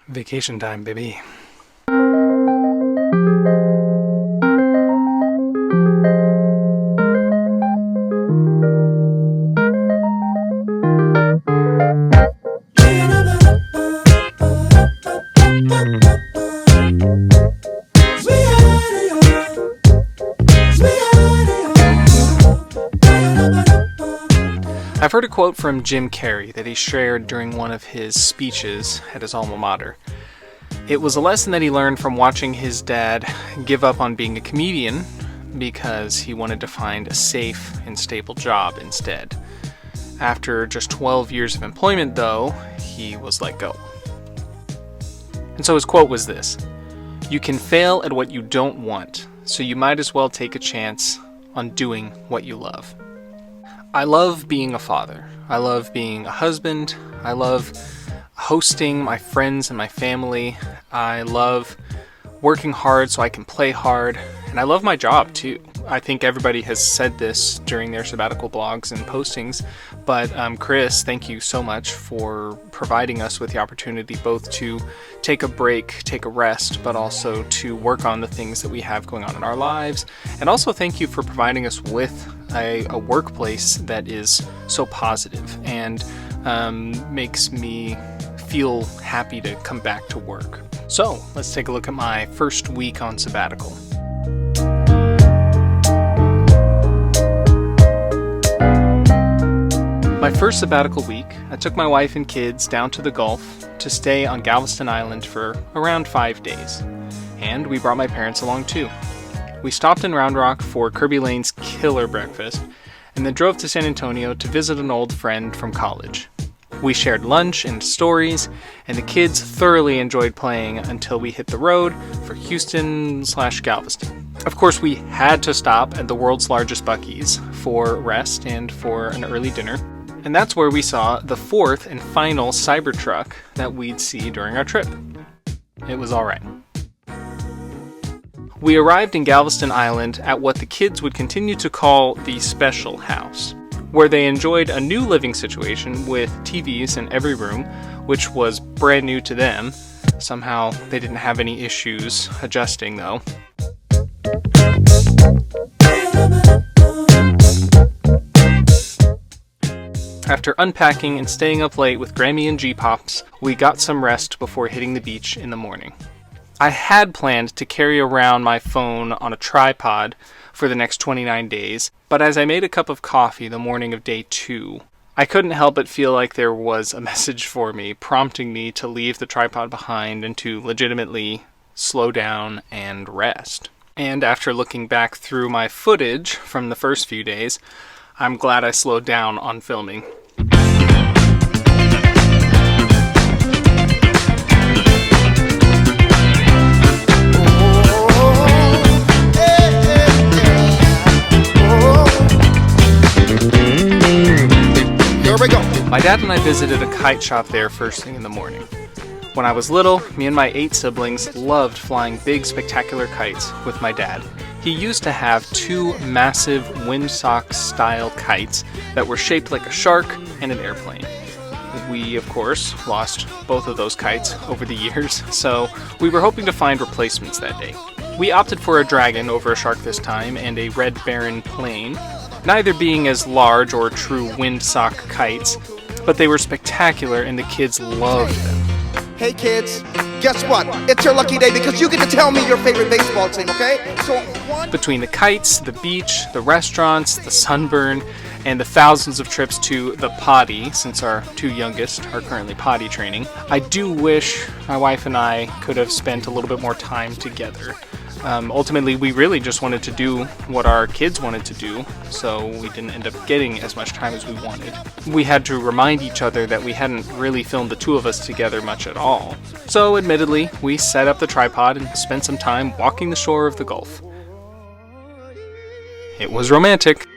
Vacation time, baby. I've heard a quote from Jim Carrey that he shared during one of his speeches at his alma mater. It was a lesson that he learned from watching his dad give up on being a comedian because he wanted to find a safe and stable job instead. After just 12 years of employment, though, he was let go. And so his quote was this: "You can fail at what you don't want, so you might as well take a chance on doing what you love." I love being a father. I love being a husband. I love hosting my friends and my family. I love working hard so I can play hard. And I love my job too. I think everybody has said this during their sabbatical blogs and postings. But Chris, thank you so much for providing us with the opportunity both to take a break, take a rest, but also to work on the things that we have going on in our lives. And also thank you for providing us with a workplace that is so positive and makes me feel happy to come back to work. So let's take a look at my first week on sabbatical. My first sabbatical week, I took my wife and kids down to the Gulf to stay on Galveston Island for around 5 days. And we brought my parents along too. We stopped in Round Rock for Kirby Lane's killer breakfast, and then drove to San Antonio to visit an old friend from college. We shared lunch and stories, and the kids thoroughly enjoyed playing until we hit the road for Houston/Galveston. Of course, we had to stop at the world's largest Buc-ee's for rest and for an early dinner. And that's where we saw the fourth and final Cybertruck that we'd see during our trip. It was alright. We arrived in Galveston Island at what the kids would continue to call the special house, where they enjoyed a new living situation with TVs in every room, which was brand new to them. Somehow they didn't have any issues adjusting though. After unpacking and staying up late with Grammy and G-Pops, we got some rest before hitting the beach in the morning. I had planned to carry around my phone on a tripod for the next 29 days, but as I made a cup of coffee the morning of day 2, I couldn't help but feel like there was a message for me, prompting me to leave the tripod behind and to legitimately slow down and rest. And after looking back through my footage from the first few days, I'm glad I slowed down on filming. My dad and I visited a kite shop there first thing in the morning. When I was little, me and my 8 siblings loved flying big, spectacular kites with my dad. He used to have 2 massive windsock-style kites that were shaped like a shark and an airplane. We, of course, lost both of those kites over the years, so we were hoping to find replacements that day. We opted for a dragon over a shark this time and a red baron plane, neither being as large or true windsock kites, but they were spectacular and the kids loved them. Hey kids, guess what? It's your lucky day because you get to tell me your favorite baseball team, okay? Between the kites, the beach, the restaurants, the sunburn, and the thousands of trips to the potty, since our 2 youngest are currently potty training, I do wish my wife and I could have spent a little bit more time together. Ultimately, we really just wanted to do what our kids wanted to do, so we didn't end up getting as much time as we wanted. We had to remind each other that we hadn't really filmed the 2 of us together much at all. So, admittedly, we set up the tripod and spent some time walking the shore of the Gulf. It was romantic.